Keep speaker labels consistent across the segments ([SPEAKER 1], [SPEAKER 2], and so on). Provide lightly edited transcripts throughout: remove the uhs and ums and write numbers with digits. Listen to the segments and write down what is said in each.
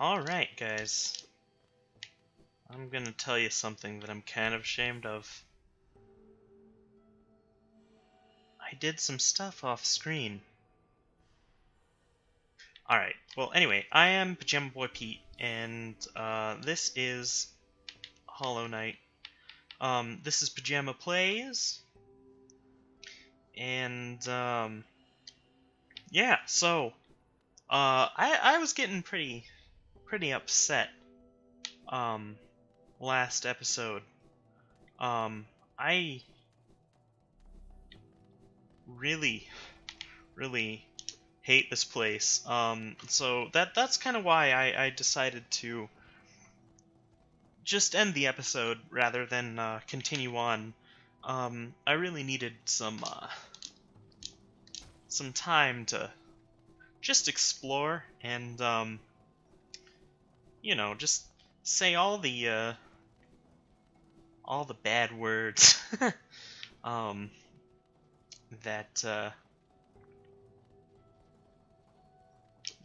[SPEAKER 1] Alright, guys. I'm gonna tell you something that I'm kind of ashamed of. I did some stuff off screen. Alright, well, anyway, I am Pajama Boy Pete, and this is Hollow Knight. This is Pajama Plays, and yeah, so I was getting pretty upset last episode. I really hate this place. So that's kind of why I decided to just end the episode rather than continue on. I really needed some time to just explore and just say all the bad words um, that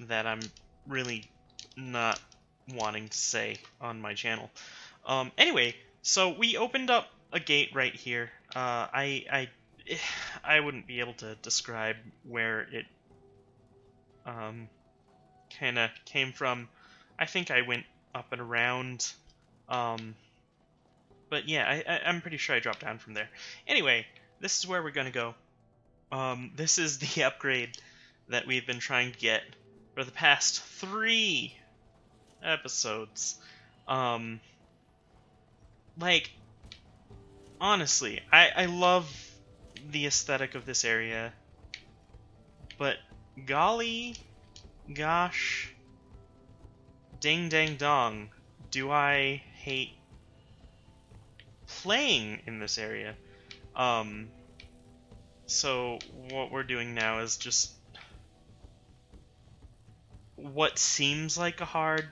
[SPEAKER 1] that I'm really not wanting to say on my channel. Anyway, so we opened up a gate right here. I wouldn't be able to describe where it kind of came from. I think I went up and around. But yeah, I'm pretty sure I dropped down from there. Anyway, this is where we're gonna go. This is the upgrade that we've been trying to get for the past 3 episodes. Like, honestly, I love the aesthetic of this area, but golly, gosh, ding dang dong, do I hate playing in this area. So what we're doing now is just what seems like a hard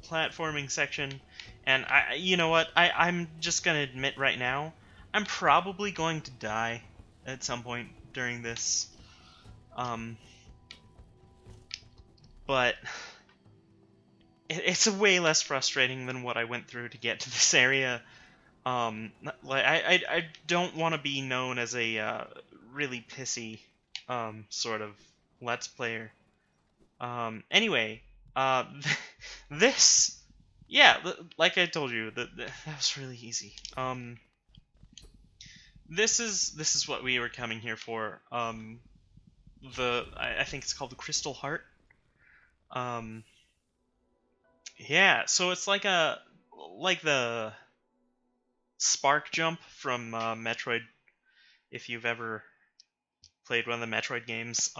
[SPEAKER 1] platforming section, and you know what, I'm just gonna admit right now, I'm probably going to die at some point during this, but it's a way less frustrating than what I went through to get to this area. Like I don't want to be known as a really pissy sort of Let's Player. Anyway, this, yeah, like I told you, that was really easy. This is what we were coming here for. I think it's called the Crystal Heart. Yeah, so it's like the spark jump from Metroid, if you've ever played one of the Metroid games.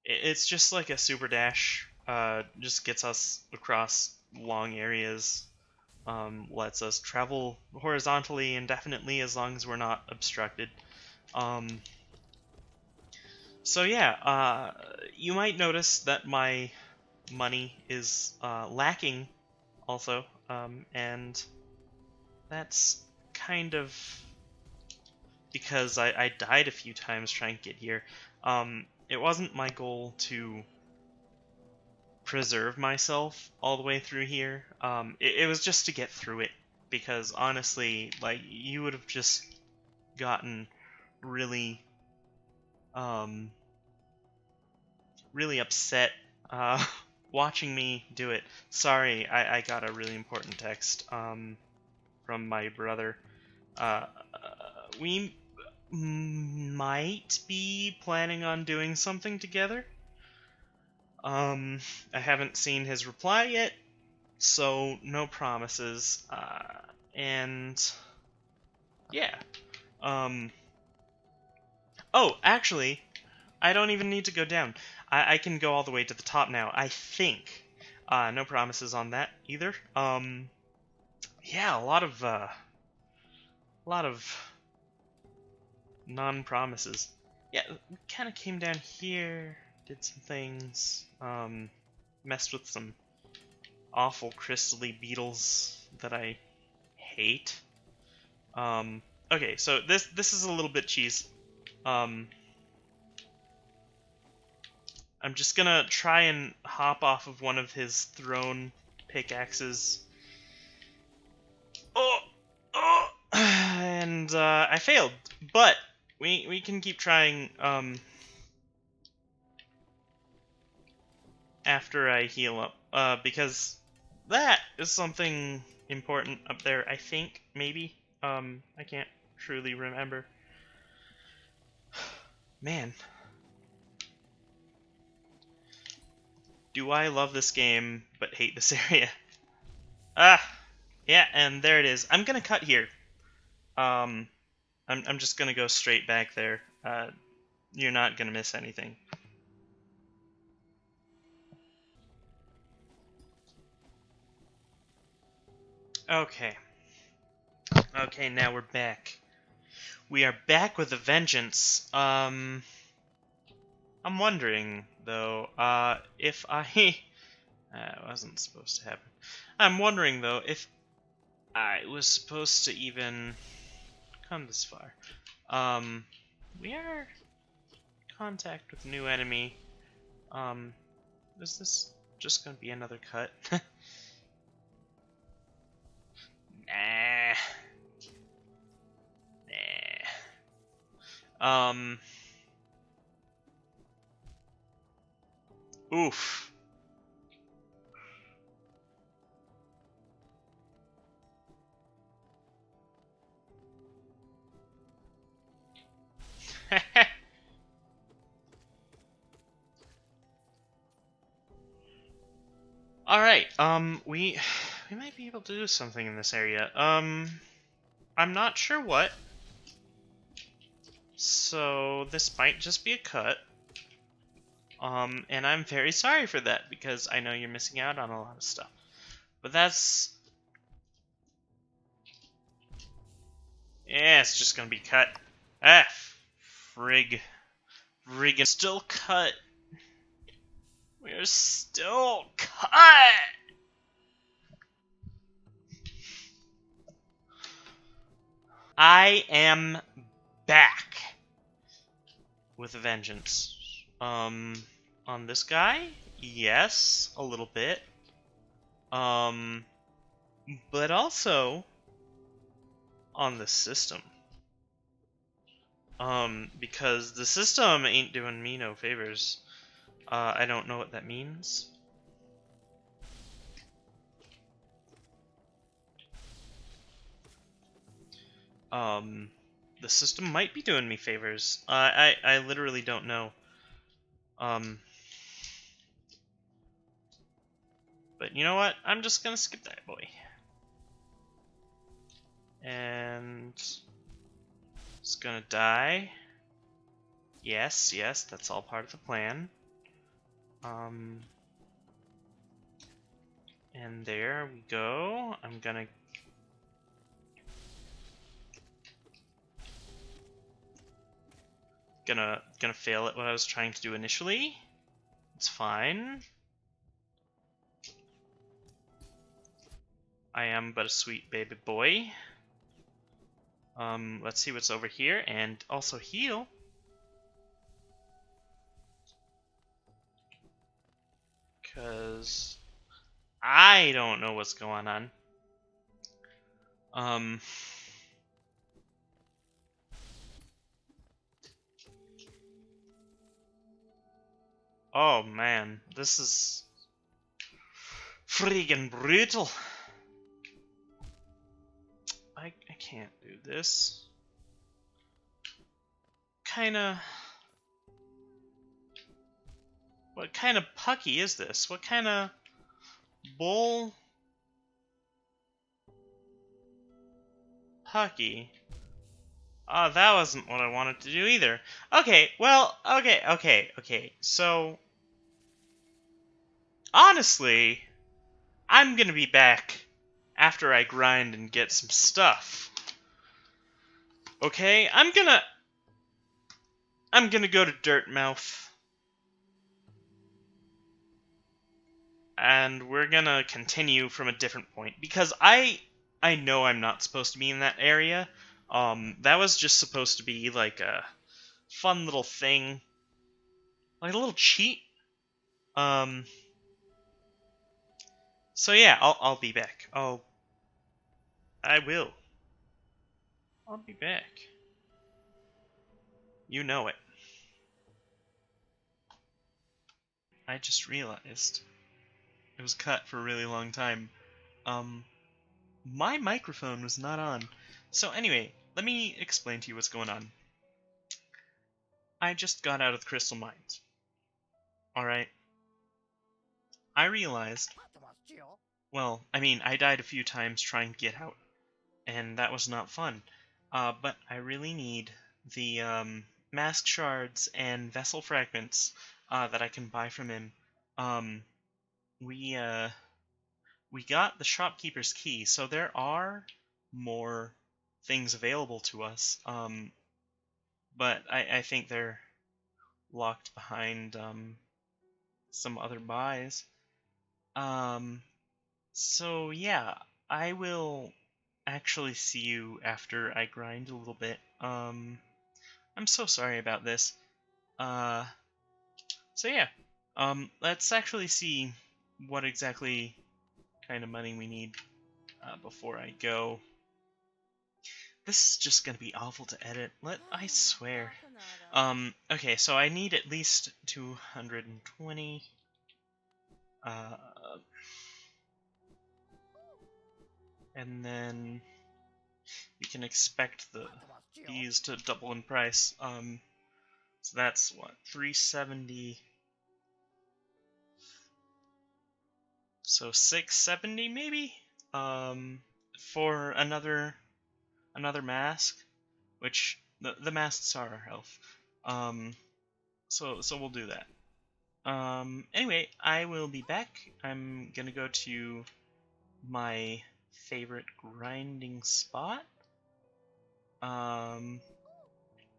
[SPEAKER 1] It's just like a super dash. Just gets us across long areas. Lets us travel horizontally indefinitely as long as we're not obstructed. So yeah, you might notice that my money is lacking also, and that's kind of because I died a few times trying to get here. It wasn't my goal to preserve myself all the way through here. It was just to get through it, because honestly, like, you would have just gotten really, really upset watching me do it. Sorry, I got a really important text from my brother. We might be planning on doing something together. I haven't seen his reply yet, so no promises. And yeah. Oh, actually, I don't even need to go down. I can go all the way to the top now, I think. No promises on that either. Yeah, a lot of non-promises. Yeah, we kind of came down here, did some things, messed with some awful crystally beetles that I hate. Okay, so this is a little bit cheese. I'm just gonna try and hop off of one of his thrown pickaxes. Oh! Oh! And I failed. But we can keep trying after I heal up. Because that is something important up there, I think, maybe. I can't truly remember. Man. Do I love this game, but hate this area? Yeah, and there it is. I'm gonna cut here. I'm just gonna go straight back there. You're not gonna miss anything. Okay. Okay, now we're back. We are back with a vengeance. I'm wondering, though, if I... That wasn't supposed to happen. I'm wondering, though, if I was supposed to even come this far. We are in contact with new enemy. Is this just gonna be another cut? Nah. Nah. Oof. Alright, we might be able to do something in this area. I'm not sure what. So this might just be a cut. And I'm very sorry for that, because I know you're missing out on a lot of stuff. But that's... Yeah, it's just gonna be cut. Ah, frig. Friggin' still cut. We're still cut! I am back with a vengeance. On this guy? Yes, a little bit. But also on the system. Because the system ain't doing me no favors. I don't know what that means. The system might be doing me favors. I literally don't know. But you know what? I'm just gonna skip that boy. And it's gonna die. Yes, yes, that's all part of the plan. And there we go. I'm gonna fail at what I was trying to do initially. It's fine. I am but a sweet baby boy. Let's see what's over here, and also heal. Cause I don't know what's going on. Oh man, this is freaking brutal. I can't do this. What kind of pucky is this? What kind of bull pucky? Oh, that wasn't what I wanted to do either. Okay, well, okay. So, honestly, I'm gonna be back after I grind and get some stuff. Okay, I'm gonna go to Dirtmouth. And we're gonna continue from a different point, because I know I'm not supposed to be in that area. That was just supposed to be like a fun little thing, like a little cheat. Um. So yeah, I'll be back. I will. I'll be back. You know it. I just realized it was cut for a really long time. Um, my microphone was not on. So anyway, let me explain to you what's going on. I just got out of the crystal mines. Alright? I realized, well, I mean, I died a few times trying to get out, and that was not fun. But I really need the mask shards and vessel fragments that I can buy from him. Um, we we got the shopkeeper's key, so there are more things available to us. But I think they're locked behind some other buys. Um, so yeah, I will actually see you after I grind a little bit. I'm so sorry about this. Uh, so yeah, let's actually see what exactly kind of money we need before I go. This is just gonna be awful to edit. I swear. Okay, so I need at least 220. Uh, and then you can expect these to double in price. So that's what, 370. So 670 maybe. For another mask, which the masks are our health. So we'll do that. Anyway, I will be back. I'm gonna go to my favorite grinding spot.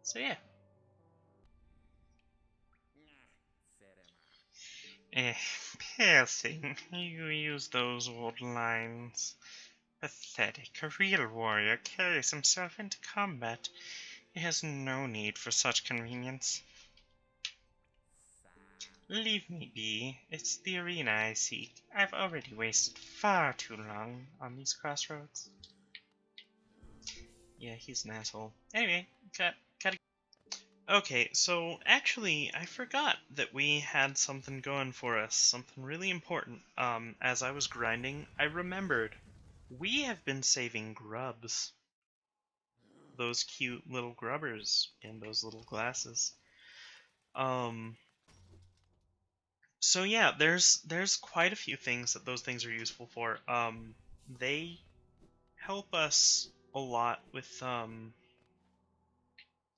[SPEAKER 1] So yeah. Eh, piercing. You use those old lines. Pathetic. A real warrior carries himself into combat. He has no need for such convenience. Leave me be. It's the arena I seek. I've already wasted far too long on these crossroads. Yeah, he's an asshole. Anyway, gotta. Okay, so actually, I forgot that we had something going for us, something really important. As I was grinding, I remembered we have been saving grubs. Those cute little grubbers in those little glasses. Um, so yeah, there's quite a few things that those things are useful for. They help us a lot with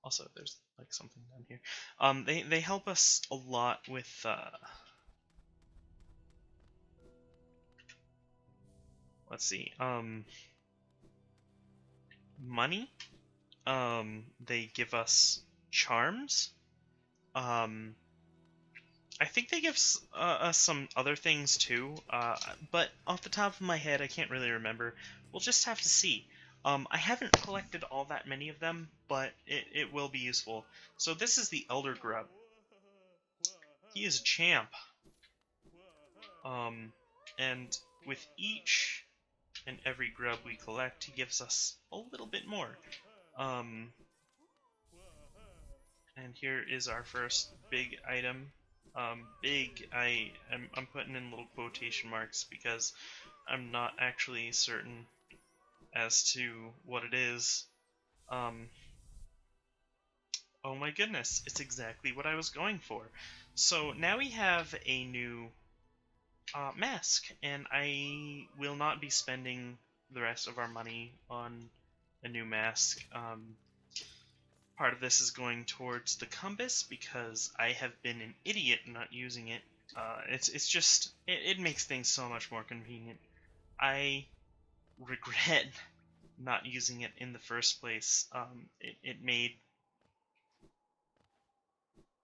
[SPEAKER 1] also there's like something down here. They help us a lot with let's see, money. They give us charms. Um, I think they give us some other things too, but off the top of my head, I can't really remember. We'll just have to see. I haven't collected all that many of them, but it will be useful. So this is the Elder Grub. He is a champ. And with each and every grub we collect, he gives us a little bit more. And here is our first big item. Big, I'm putting in little quotation marks because I'm not actually certain as to what it is. Oh my goodness, it's exactly what I was going for. So now we have a new mask, and I will not be spending the rest of our money on a new mask. Part of this is going towards the compass because I have been an idiot not using it. It's just it makes things so much more convenient. I regret not using it in the first place.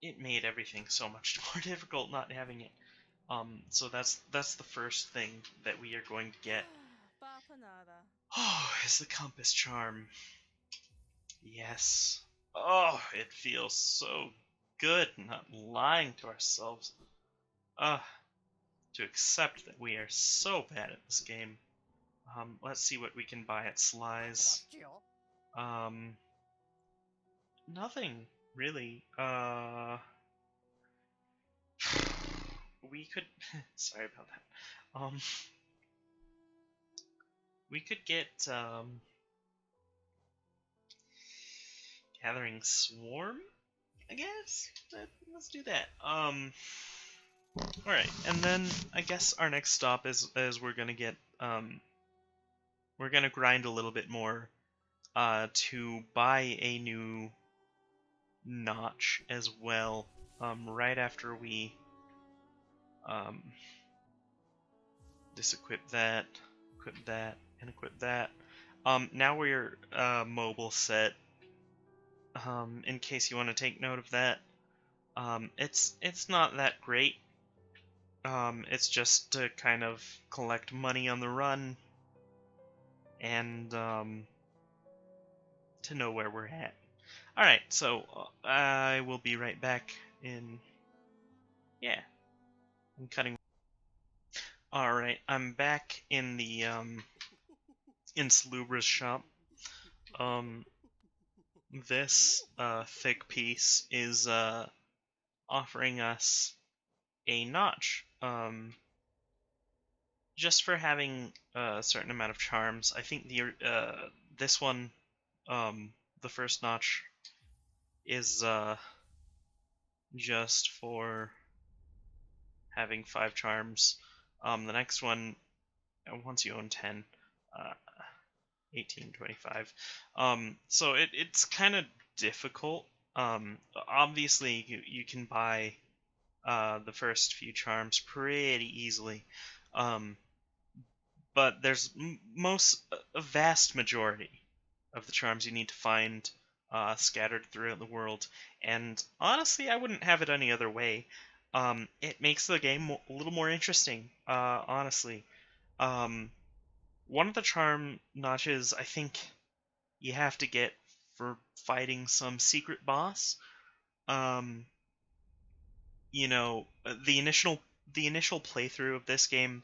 [SPEAKER 1] It made everything so much more difficult not having it. So that's the first thing that we are going to get. Oh, is the compass charm. Yes. Oh, it feels so good not lying to ourselves. to accept that we are so bad at this game. Let's see what we can buy at Sly's. Nothing really. We could. Sorry about that. We could get Gathering Swarm, I guess. Let's do that. Alright, and then I guess our next stop is we're gonna get we're gonna grind a little bit more to buy a new notch as well. Right after we disequip that, equip that, and equip that. Now we're mobile set. In case you want to take note of that, it's not that great. It's just to kind of collect money on the run and to know where we're at. Alright, so I will be right back in... Yeah, I'm cutting... Alright, I'm back in the in Salubra's shop. This thick piece is offering us a notch. Just for having a certain amount of charms. I think the this one, the first notch, is just for having 5 charms. The next one, once you own 10, 18, 25. So it's kind of difficult. Obviously, you can buy the first few charms pretty easily. But there's a vast majority of the charms you need to find scattered throughout the world, and honestly, I wouldn't have it any other way. It makes the game a little more interesting, honestly. One of the charm notches I think you have to get for fighting some secret boss. You know, the initial playthrough of this game,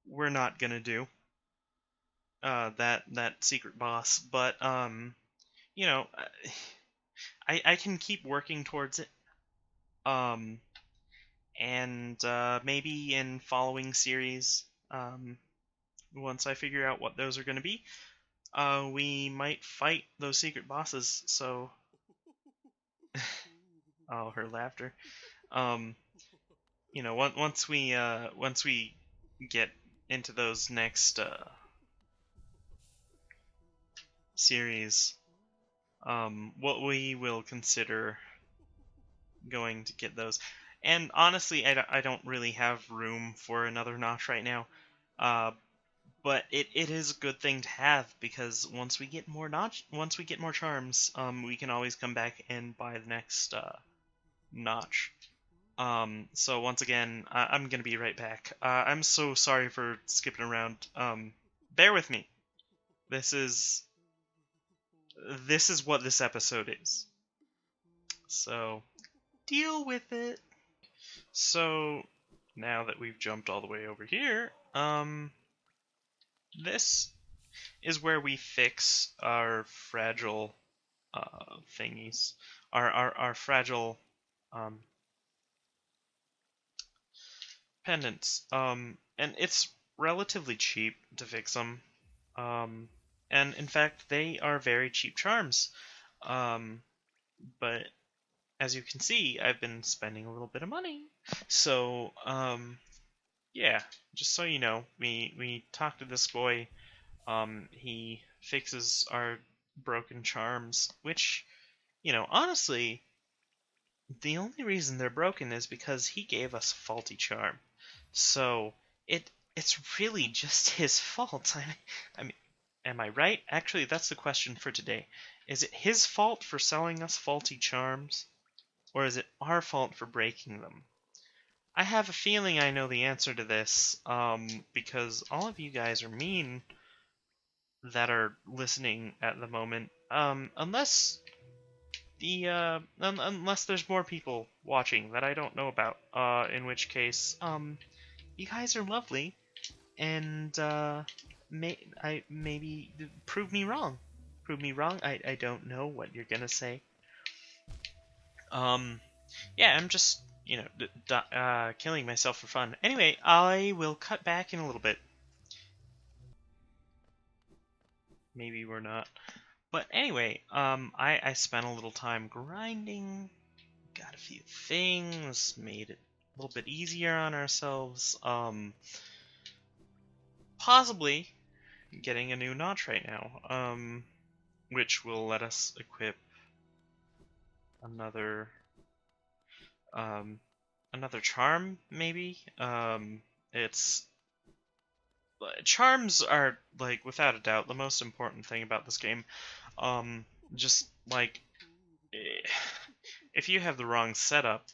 [SPEAKER 1] we're not gonna do that secret boss, but you know, I can keep working towards it. And maybe in following series, once I figure out what those are going to be, we might fight those secret bosses. So, oh, her laughter. You know, once we get into those next series, what we will consider going to get those. And honestly, I don't really have room for another notch right now. But it is a good thing to have, because once we get more charms, we can always come back and buy the next notch. So once again, I'm gonna be right back. I'm so sorry for skipping around. Bear with me. This is what this episode is. So deal with it. So now that we've jumped all the way over here, this is where we fix our fragile thingies, our fragile pendants. And it's relatively cheap to fix them. And in fact, they are very cheap charms. But as you can see, I've been spending a little bit of money. So, yeah, just so you know, we talked to this boy. He fixes our broken charms, which, you know, honestly, the only reason they're broken is because he gave us a faulty charm. So, it's really just his fault. I mean, am I right? Actually, that's the question for today. Is it his fault for selling us faulty charms? Or is it our fault for breaking them? I have a feeling I know the answer to this, because all of you guys are mean that are listening at the moment. Unless unless there's more people watching that I don't know about, in which case, you guys are lovely, and, maybe prove me wrong. Prove me wrong. I don't know what you're gonna say. Yeah, I'm just, killing myself for fun. Anyway, I will cut back in a little bit. Maybe we're not. But anyway, I spent a little time grinding, got a few things, made it a little bit easier on ourselves. Possibly getting a new notch right now, which will let us equip another, um, another charm, maybe. It's charms are, like, without a doubt the most important thing about this game. Just like, if you have the wrong setup,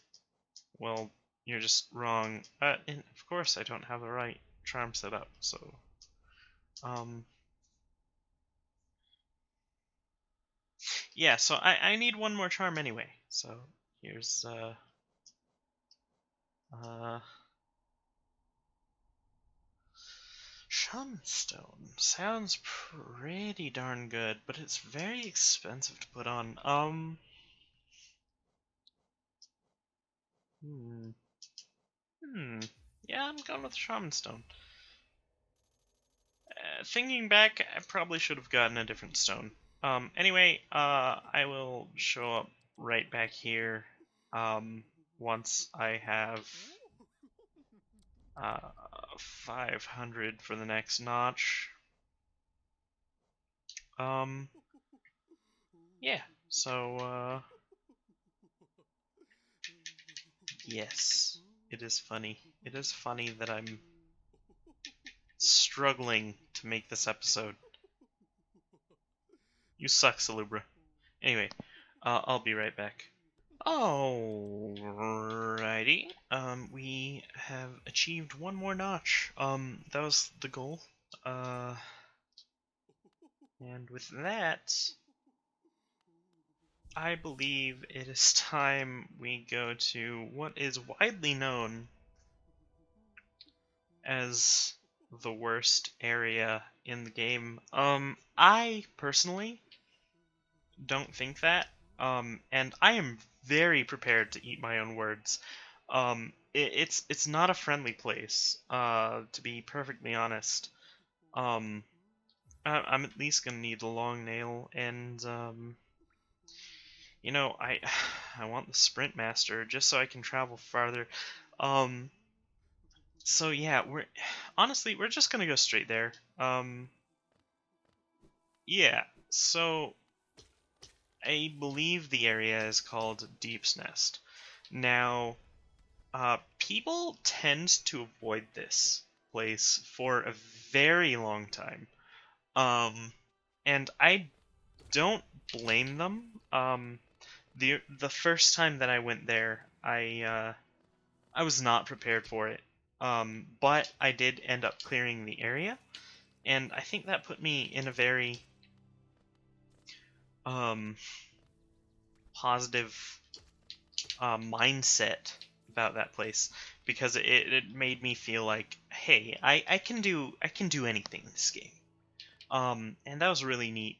[SPEAKER 1] well, you're just wrong. And of course I don't have the right charm setup, so yeah, so I need one more charm anyway. So here's uh Shunstone. Sounds pretty darn good, but it's very expensive to put on. Hmm. Yeah, I'm going with Shaman Stone. Thinking back, I probably should have gotten a different stone. Anyway, I will show up right back here, once I have, uh, 500 for the next notch. Um, yeah, so, yes, it is funny. It is funny that I'm struggling to make this episode. You suck, Salubra. Anyway, I'll be right back. Alrighty. We have achieved one more notch. That was the goal. And with that, I believe it is time we go to what is widely known as the worst area in the game. I personally don't think that. And I am very prepared to eat my own words. It's not a friendly place, to be perfectly honest. Um, I'm at least gonna need a long nail, and I I want the Sprint Master just so I can travel farther. Um, so yeah, we're just gonna go straight there. Yeah. So I believe the area is called Deep's Nest. Now, people tend to avoid this place for a very long time. And I don't blame them. The first time that I went there, I was not prepared for it. But I did end up clearing the area, and I think that put me in a very um positive mindset about that place, because it made me feel like, hey, I can do anything in this game. And that was really neat.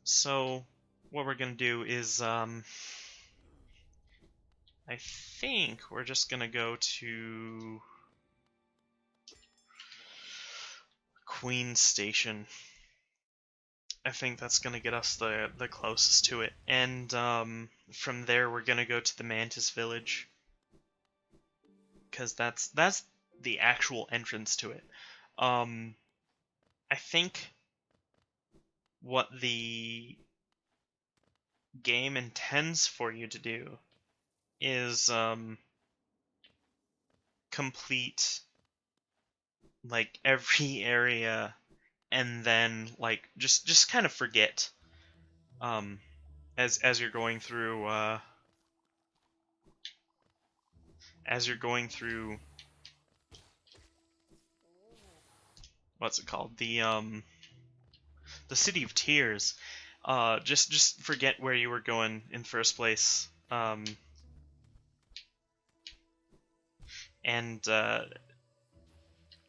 [SPEAKER 1] So what we're gonna do is, I think we're just gonna go to Queen Station. I think that's gonna get us the closest to it, and from there we're gonna go to the Mantis Village, because that's the actual entrance to it. Um, I think what the game intends for you to do is, complete, like, every area, and then, like, just kind of forget, um as you're going through, what's it called, the City of Tears. Just forget where you were going in the first place. And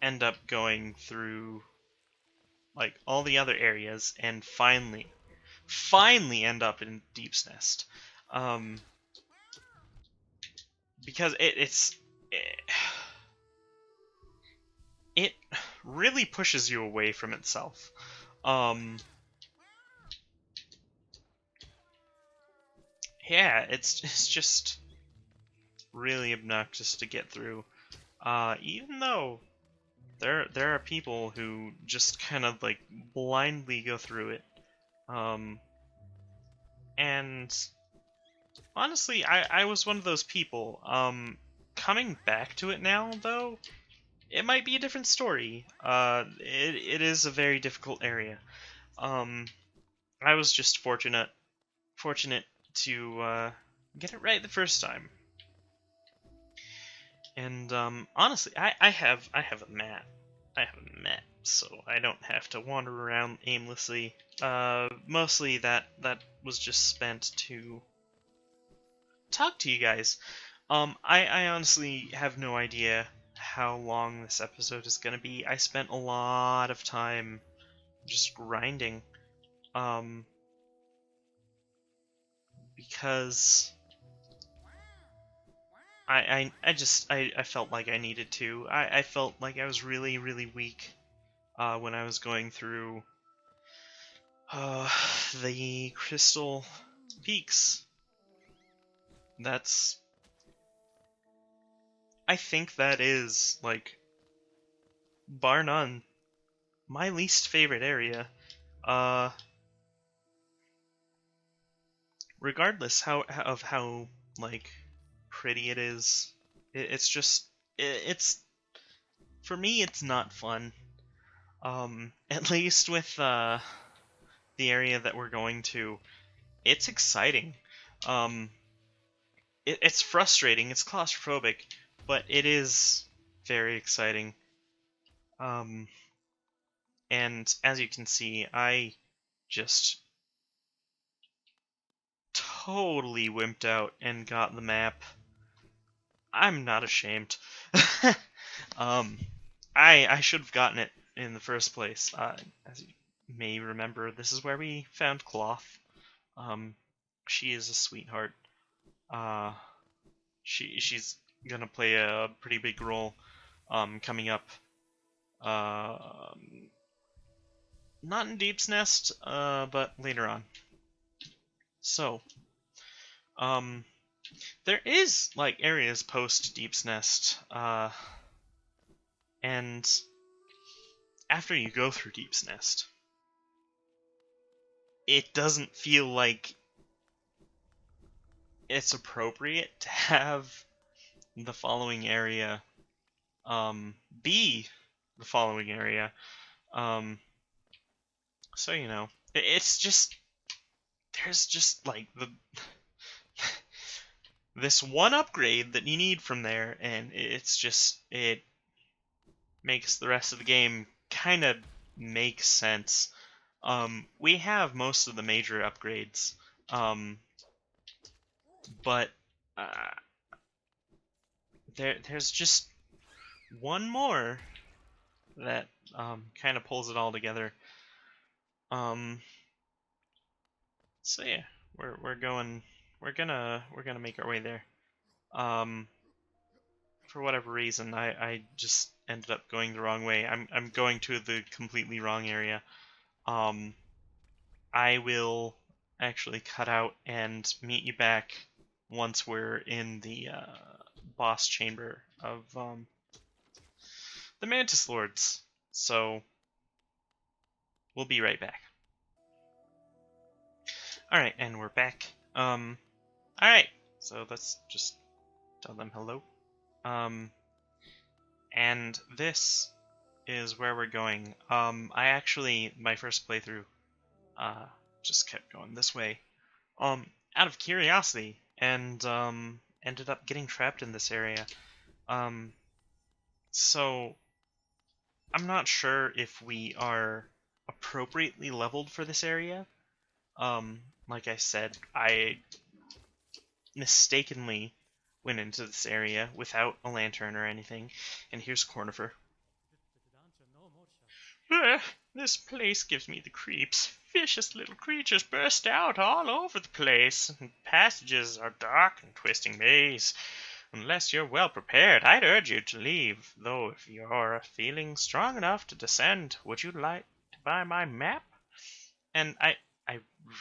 [SPEAKER 1] end up going through like all the other areas and finally end up in Deep's Nest. Because it really pushes you away from itself. Yeah, it's just really obnoxious to get through. Even though there are people who just kind of like blindly go through it. And honestly, I was one of those people. Coming back to it now, though, it might be a different story. It is a very difficult area. I was just fortunate to get it right the first time. And honestly, I have a map. I have a map, so I don't have to wander around aimlessly. Mostly that was just spent to talk to you guys. I honestly have no idea how long this episode is gonna be. I spent a lot of time just grinding, because I felt like I needed to. I felt like I was really weak when I was going through the Crystal Peaks. I think that is, like, bar none, my least favorite area. Regardless of how like pretty it is, it's just it's for me it's not fun. At least with the area that we're going to, it's exciting. Um, it's frustrating. It's claustrophobic, but it is very exciting. And as you can see, I just totally wimped out and got the map. I'm not ashamed. I should have gotten it in the first place. As you may remember, this is where we found Cloth. She is a sweetheart. She's gonna play a pretty big role, coming up. Not in Deep's Nest, but later on. So, there is like areas post Deep's Nest, and after you go through Deep's Nest, it doesn't feel like it's appropriate to have the following area be the following area. So you know, it's just there's just like this one upgrade that you need from there, and it makes the rest of the game kind of make sense. We have most of the major upgrades, but there's just one more that kind of pulls it all together. So yeah, we're gonna make our way there. For whatever reason, I just ended up going the wrong way. I'm going to the completely wrong area. I will actually cut out and meet you back once we're in the boss chamber of the Mantis Lords. So we'll be right back. Alright, and we're back. Alright, so let's just tell them hello. And this is where we're going. I actually, my first playthrough, just kept going this way, out of curiosity, and, ended up getting trapped in this area. So, I'm not sure if we are appropriately leveled for this area. Like I said, I mistakenly went into this area without a lantern or anything, and here's Cornifer. Ugh, this place gives me the creeps. Vicious little creatures burst out all over the place. Passages are dark and twisting maze. Unless you're well prepared, I'd urge you to leave. Though if you're feeling strong enough to descend, would you like to buy my map? And I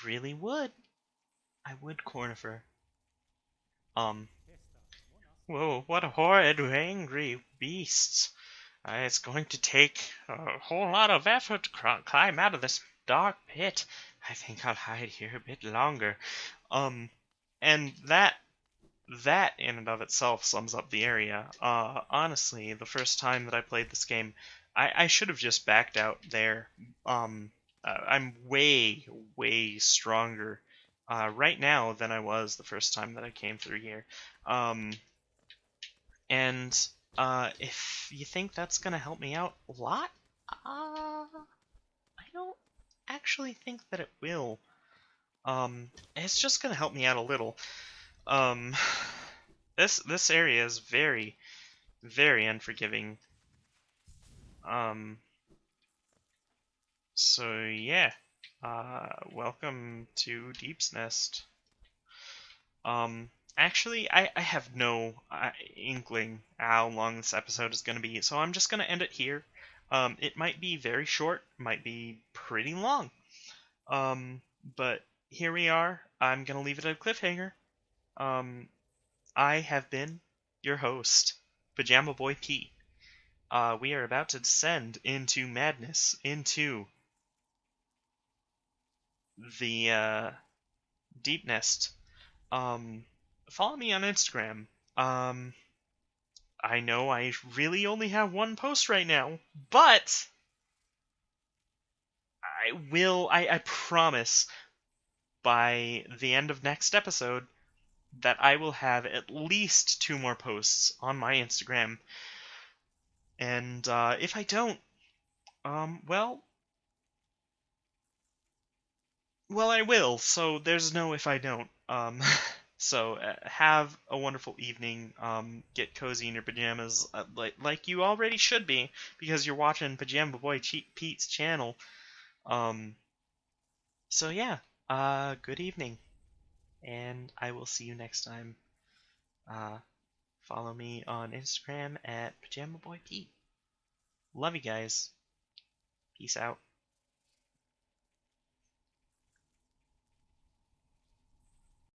[SPEAKER 1] really would. I would, Cornifer. Um, Whoa, what horrid, angry beasts. It's going to take a whole lot of effort to climb out of this dark pit. I think I'll hide here a bit longer. Um, and that in and of itself sums up the area. Honestly, the first time that I played this game, I should have just backed out there. I'm way stronger right now than I was the first time that I came through here. And if you think that's gonna help me out a lot, I don't actually think that it will. It's just gonna help me out a little. Um, this area is very unforgiving. Um, so yeah. Welcome to Deep's Nest. Actually, I have no inkling how long this episode is going to be, so I'm just going to end it here. It might be very short, might be pretty long. But here we are. I'm going to leave it at a cliffhanger. I have been your host, Pajama Boy P. We are about to descend into madness, into the Deep Nest. Follow me on Instagram. I know I really only have one post right now, but I promise by the end of next episode that I will have at least 2 more posts on my Instagram. And if I don't, well, I will. So there's no if I don't. So have a wonderful evening. Get cozy in your pajamas, like you already should be, because you're watching Pajama Boy Pete's channel. So yeah. Good evening, and I will see you next time. Follow me on Instagram at Pajama Boy Pete. Love you guys. Peace out.